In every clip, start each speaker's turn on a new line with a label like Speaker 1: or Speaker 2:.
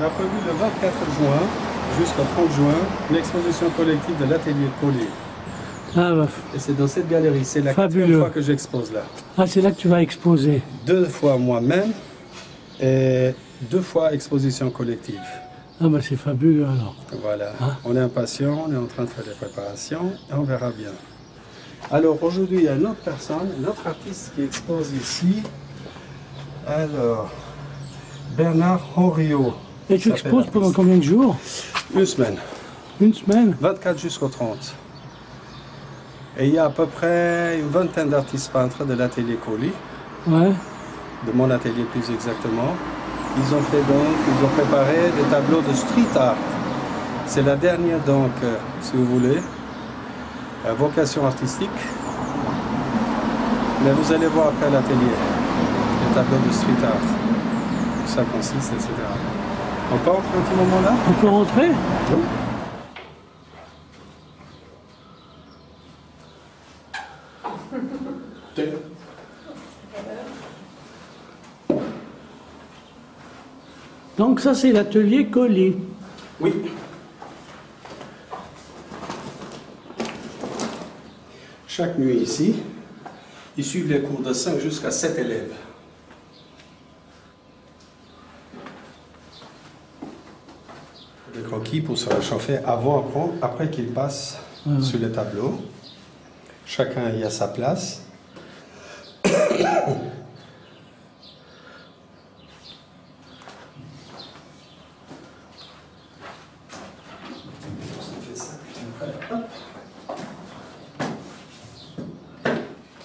Speaker 1: On a prévu le 24 juin jusqu'au 30 juin une exposition collective de l'atelier Collier.
Speaker 2: Ah bah,
Speaker 1: Et c'est dans cette galerie, c'est la
Speaker 2: fabuleux.
Speaker 1: 4e fois que j'expose là.
Speaker 2: Ah, c'est là que tu vas exposer.
Speaker 1: 2 fois moi-même et 2 fois exposition collective.
Speaker 2: Ah bah c'est fabuleux alors.
Speaker 1: Voilà,
Speaker 2: Hein?
Speaker 1: on est impatient, on est en train de faire des préparations et on verra bien. Alors aujourd'hui, il y a une autre personne, un autre artiste qui expose ici. Alors, Bernard Henriot.
Speaker 2: Et tu exposes pendant combien de jours?
Speaker 1: Une semaine.
Speaker 2: Une semaine?
Speaker 1: 24 jusqu'au 30. Et il y a à peu près une vingtaine d'artistes peintres de l'atelier Collier,
Speaker 2: Ouais.
Speaker 1: de mon atelier plus exactement. Ils ont préparé des tableaux de street art. C'est la dernière donc, si vous voulez, vocation artistique. Mais vous allez voir après l'atelier, les tableaux de street art, ça consiste, etc. On peut entrer un petit moment là?
Speaker 2: On peut rentrer?
Speaker 1: Oui.
Speaker 2: Donc ça c'est l'atelier Collier.
Speaker 1: Oui. Chaque nuit ici, ils suivent les cours de 5 jusqu'à 7 élèves. Des croquis pour se réchauffer avant, après qu'ils passent sur les tableaux. Chacun y a sa place.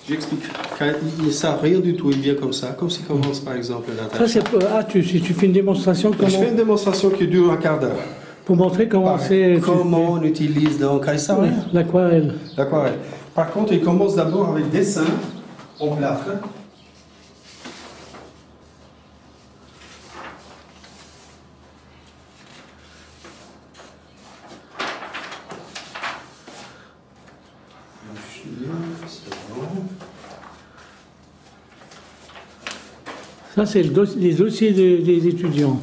Speaker 1: J'explique. Il ne sait rien du tout, il vient comme ça, comme s'il commence par exemple la
Speaker 2: Ça
Speaker 1: tâche.
Speaker 2: c'est tu fais une démonstration comment,
Speaker 1: Je fais une démonstration qui dure un quart d'heure.
Speaker 2: pour montrer comment c'est
Speaker 1: Comment on utilise donc ça,
Speaker 2: oui, l'aquarelle.
Speaker 1: l'aquarelle. Par contre, il commence d'abord avec dessin en plâtre.
Speaker 2: Ça c'est les dossiers des étudiants.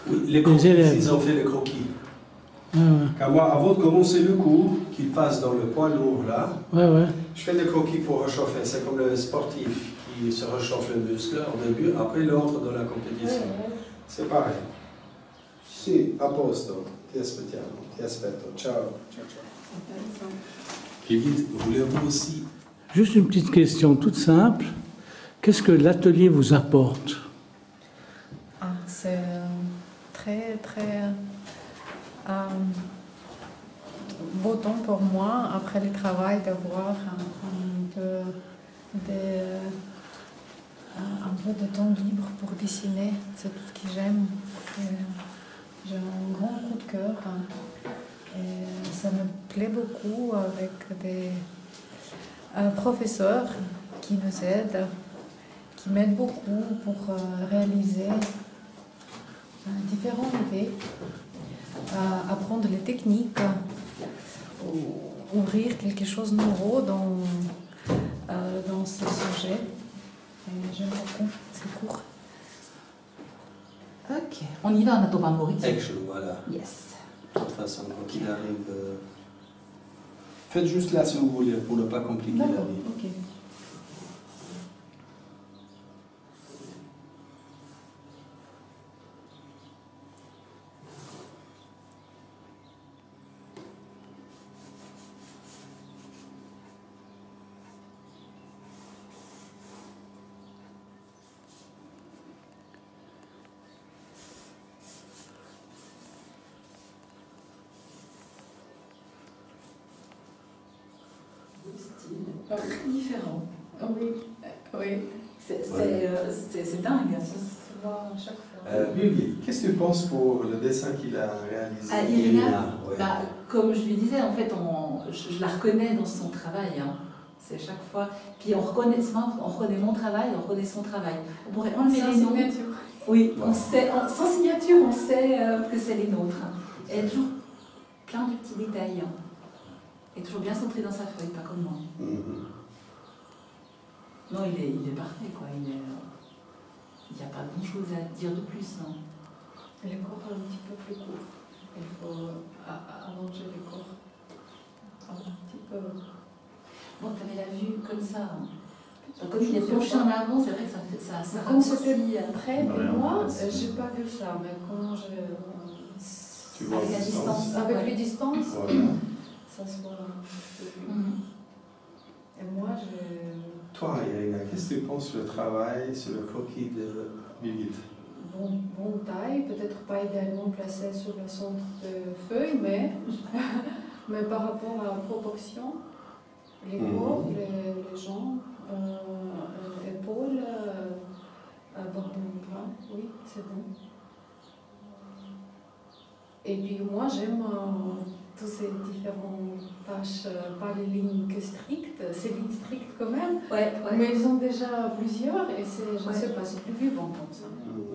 Speaker 1: Oui, les croquis,
Speaker 2: élèves.
Speaker 1: ils ont fait les croquis.
Speaker 2: Ouais, ouais.
Speaker 1: Car moi, avant de commencer le cours, qu'ils passent dans le poids lourd là,
Speaker 2: Ouais, ouais.
Speaker 1: je fais des croquis pour réchauffer. C'est comme le sportif qui se réchauffe le muscle au début, après il entre dans la compétition. C'est pareil. Si, a posto, ti aspettiamo, ti aspetto, ciao, ciao, ciao. Et vite, voulez-vous aussi?
Speaker 2: Juste une petite question toute simple. Qu'est-ce que l'atelier vous apporte?
Speaker 3: C'est très beau temps pour moi, après le travail, d'avoir un peu de temps libre pour dessiner. C'est tout ce que j'aime. J'ai un grand coup de cœur. Et ça me plaît beaucoup avec des professeurs qui nous aident, qui m'aident beaucoup pour réaliser différentes idées, apprendre les techniques, ouvrir quelque chose de nouveau dans ce sujet. Et j'aime beaucoup ces cours.
Speaker 4: Ok, on y va, on a ton Maurice.
Speaker 1: Action, voilà.
Speaker 4: Yes.
Speaker 1: De toute façon, quand il arrive... Faites juste là si vous voulez, pour ne pas compliquer la
Speaker 3: D'accord,
Speaker 1: vie.
Speaker 3: ok.
Speaker 4: Très différent.
Speaker 3: Oui, oui.
Speaker 4: C'est dingue, ça.
Speaker 3: Se voit à chaque fois.
Speaker 1: Birgit, qu'est-ce que tu penses pour le dessin qu'il a réalisé?
Speaker 4: Ah, Irina,
Speaker 1: ouais.
Speaker 4: bah, comme je lui disais, en fait, je la reconnais dans son travail. Hein. C'est chaque fois. Puis on reconnaît mon travail, on reconnaît son travail. On pourrait enlever les noms.
Speaker 3: Signature.
Speaker 4: Oui, on sait, sans signature, on sait que c'est les nôtres. Et elle a toujours plein de petits détails. Hein. Et toujours bien centré dans sa feuille, pas comme moi. Non, il est parfait, quoi. Il n'y a pas grand-chose à dire de plus, non.
Speaker 3: Les corps un petit peu plus courts. Il faut allonger les corps un petit peu.
Speaker 4: Bon, tu avais la vue comme ça. Hein. Comme il est penché en avant, c'est vrai que ça
Speaker 3: comme c'était
Speaker 4: raccourcit.
Speaker 3: près de moi, j'ai pas vu ça, mais quand
Speaker 1: Tu vois
Speaker 4: avec la distance.
Speaker 3: avec
Speaker 4: Ouais.
Speaker 3: les distances,
Speaker 1: Voilà.
Speaker 3: ça se voit.
Speaker 4: Mhm.
Speaker 3: Et moi, j'ai.
Speaker 1: Toi, Irina, qu'est-ce que tu penses sur le travail, sur le croquis de Birgit?
Speaker 3: Bonne taille, peut-être pas idéalement placé sur le centre de feuille, mais, mais par rapport à la proportion, les corps, les jambes, épaules, bras, oui, c'est bon. Et puis moi, j'aime tous ces différentes tâches, pas les lignes que strictes, ces lignes strictes quand même,
Speaker 4: Ouais,
Speaker 3: mais ils ont déjà plusieurs et je ne sais pas, c'est plus vivant comme ça.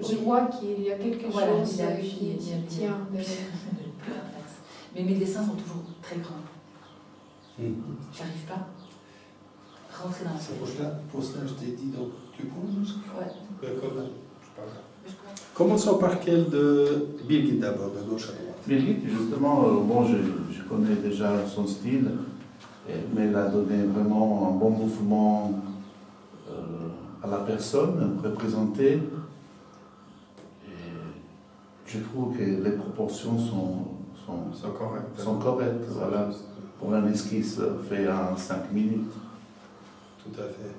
Speaker 3: Je vois qu'il y a quelque chose qui tient.
Speaker 4: Mais mes dessins sont toujours très grands. J'arrive pas à rentrer dans la feuille.
Speaker 1: Pour cela, je t'ai dit, donc tu poses?
Speaker 4: Ouais.
Speaker 1: Quand même, je parle. Commençons par quelle de Birgit d'abord, de gauche à droite.
Speaker 5: Birgit, justement, bon, je connais déjà son style, mais elle a donné vraiment un bon mouvement à la personne représentée. Je trouve que les proportions sont correctes. Voilà, pour un esquisse fait en 5 minutes.
Speaker 1: Tout à fait.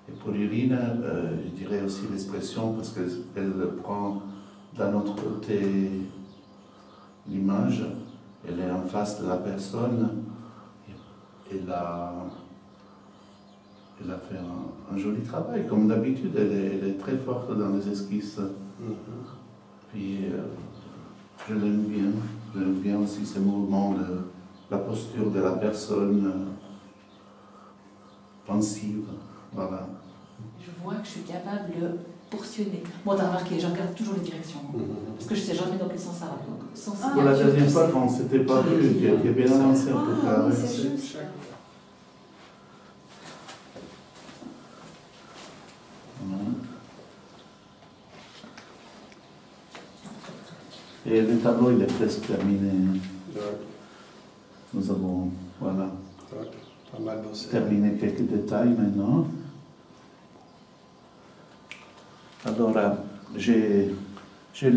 Speaker 5: Et pour Irina, je dirais aussi l'expression, parce qu'elle prend d'un autre côté l'image, elle est en face de la personne, elle a fait un joli travail. Comme d'habitude, elle est très forte dans les esquisses. Puis je l'aime bien. J'aime bien aussi ces mouvements de la posture de la personne pensive. Voilà.
Speaker 4: Je vois que je suis capable de portionner. Moi, t'as remarqué, je regarde toujours les directions. Parce que je sais jamais dans quel sens ça va. Donc, sans
Speaker 5: Pour la deuxième fois, quand on ne s'était pas vu, qui est bien avancé en tout cas.
Speaker 3: Oui, c'est juste.
Speaker 5: Et le tableau, il est presque terminé.
Speaker 1: Ouais.
Speaker 5: Nous avons, voilà,
Speaker 1: Pas mal bossé.
Speaker 5: terminé quelques détails maintenant. Alors, j'ai eu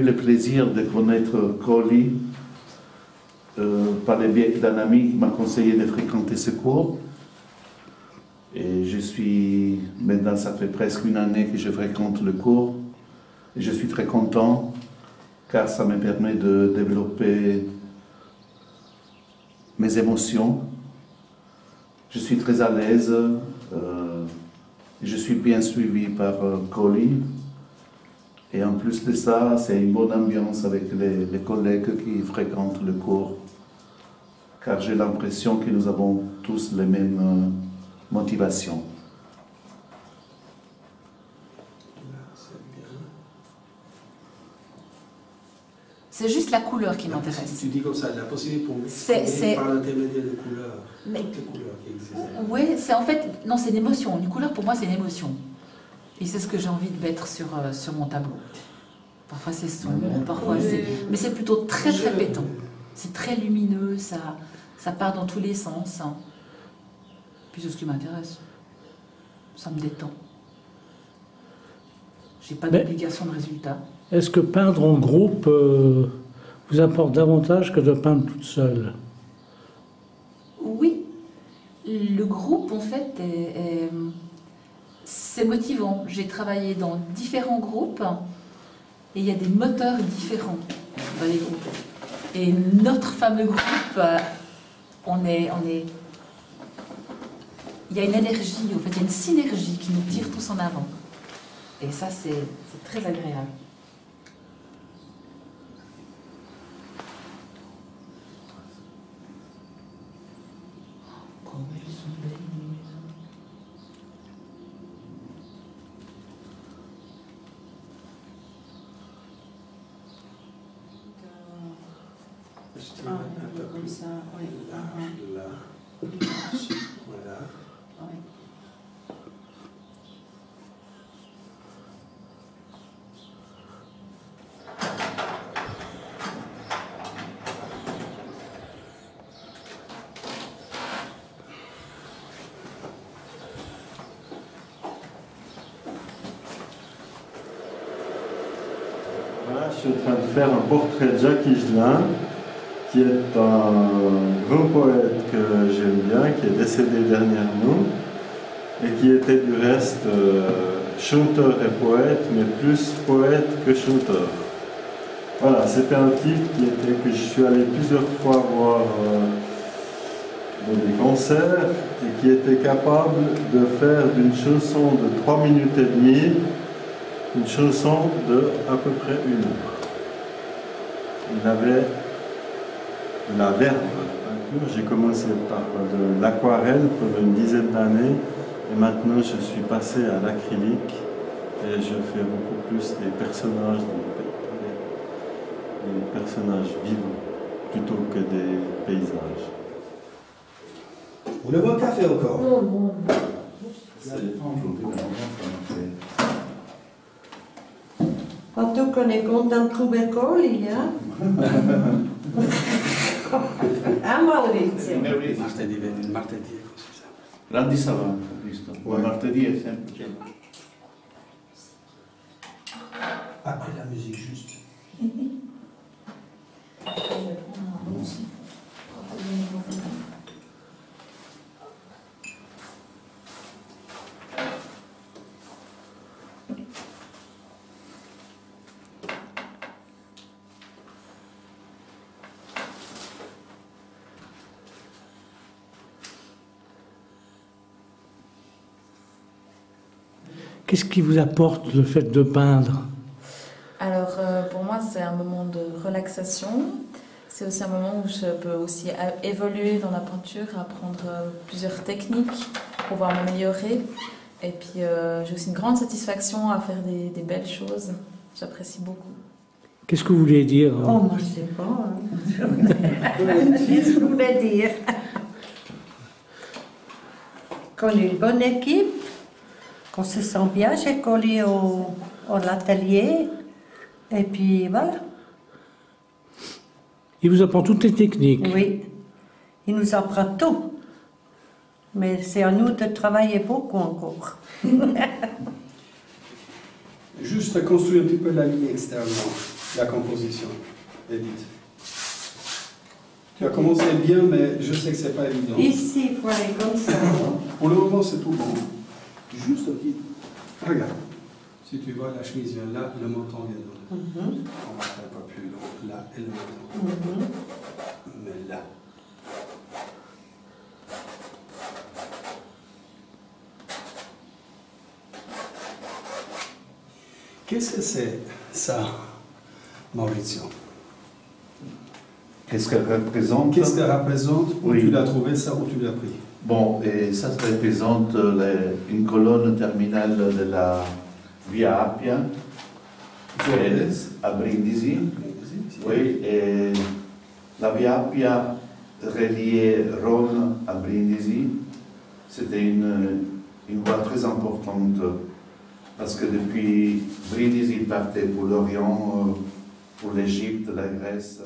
Speaker 5: le plaisir de connaître Colli par le biais d'un ami qui m'a conseillé de fréquenter ce cours. Et maintenant ça fait presque une année que je fréquente le cours. Et je suis très content car ça me permet de développer mes émotions. Je suis très à l'aise. Je suis bien suivi par Colli. Et en plus de ça, c'est une bonne ambiance avec les collègues qui fréquentent le cours. Car j'ai l'impression que nous avons tous les mêmes motivations.
Speaker 4: C'est juste la couleur qui m'intéresse.
Speaker 1: Tu dis comme ça, la possibilité pour
Speaker 4: C'est
Speaker 1: par l'intermédiaire des couleurs.
Speaker 4: Mais-
Speaker 1: Toutes les couleurs qui existent.
Speaker 4: Oui, c'est en fait, non, c'est une émotion. Une couleur pour moi, c'est une émotion. Et c'est ce que j'ai envie de mettre sur mon tableau. Parfois c'est sombre, parfois c'est. Mais c'est plutôt très très pétant. C'est très lumineux, ça part dans tous les sens. Puis c'est ce qui m'intéresse. Ça me détend. J'ai pas
Speaker 2: Mais-
Speaker 4: d'obligation de résultat.
Speaker 2: Est-ce que peindre en groupe vous apporte davantage que de peindre toute seule?
Speaker 4: Oui, le groupe en fait c'est motivant. J'ai travaillé dans différents groupes et il y a des moteurs différents dans les groupes. Et notre fameux groupe, il y a une énergie, en fait, il y a une synergie qui nous tire tous en avant. Et ça, c'est très agréable. Comme elles sont belles.
Speaker 1: Je tire un peu
Speaker 3: comme
Speaker 1: plus
Speaker 3: ça, oui.
Speaker 1: large, là. Voilà.
Speaker 4: Ouais.
Speaker 6: Là, je suis en train de faire un portrait de Jacques Higelin, qui est un grand poète que j'aime bien, qui est décédé derrière nous, et qui était du reste chanteur et poète, mais plus poète que chanteur. Voilà, c'était un type que je suis allé plusieurs fois voir dans des concerts, et qui était capable de faire d'une chanson de 3 minutes et demie une chanson de à peu près 1 heure. Il avait de la verve. J'ai commencé par de l'aquarelle pendant une dizaine d'années, et maintenant je suis passé à l'acrylique, et je fais beaucoup plus des personnages vivants, plutôt que des paysages.
Speaker 1: Vous voulez boire un café encore?
Speaker 3: Non.
Speaker 5: Ça dépend aujourd'hui, mais on fait.
Speaker 7: En tout cas, on est content de trouver Coli, hein? Ah, Maurizio.
Speaker 1: Martedì è così sempre.
Speaker 5: Grandi savant, visto?
Speaker 1: Ouais.
Speaker 5: Martedì è sempre così.
Speaker 1: Après la musique, juste.
Speaker 2: Qu'est-ce qui vous apporte le fait de peindre?
Speaker 3: Alors, pour moi, c'est un moment de relaxation. C'est aussi un moment où je peux aussi évoluer dans la peinture, apprendre plusieurs techniques pour pouvoir m'améliorer. Et puis, j'ai aussi une grande satisfaction à faire des belles choses. J'apprécie beaucoup.
Speaker 2: Qu'est-ce que vous voulez dire?
Speaker 7: Oh, moi, je ne sais pas. Hein. Qu'est-ce que je voulais dire? Qu'on est une bonne équipe, qu'on se sent bien. J'ai collé à l'atelier. Et puis, voilà.
Speaker 2: Il vous apprend toutes les techniques?
Speaker 7: Oui, il nous apprend tout. Mais c'est à nous de travailler beaucoup encore.
Speaker 1: Juste construire un petit peu la ligne externe, la composition, Edith. Tu as commencé bien, mais je sais que c'est pas évident.
Speaker 7: Ici, il faut aller comme ça.
Speaker 1: Pour le moment, c'est tout bon. Juste un petit. Regarde. Si tu vois, la chemise vient là, le menton vient là. On va faire un peu plus long. Là et le menton. Mais là. Qu'est-ce que c'est ça, Maurizio?
Speaker 5: Qu'est-ce qu'elle représente?
Speaker 1: Qu'est-ce qu'elle représente? Où
Speaker 5: Oui.
Speaker 1: tu l'as trouvé ça, où tu l'as pris?
Speaker 5: Bon, et ça représente une colonne terminale de la Via Appia, à Brindisi. Oui, et la Via Appia reliait Rome à Brindisi. C'était une voie très importante parce que depuis Brindisi, il partait pour l'Orient, pour l'Égypte, la Grèce.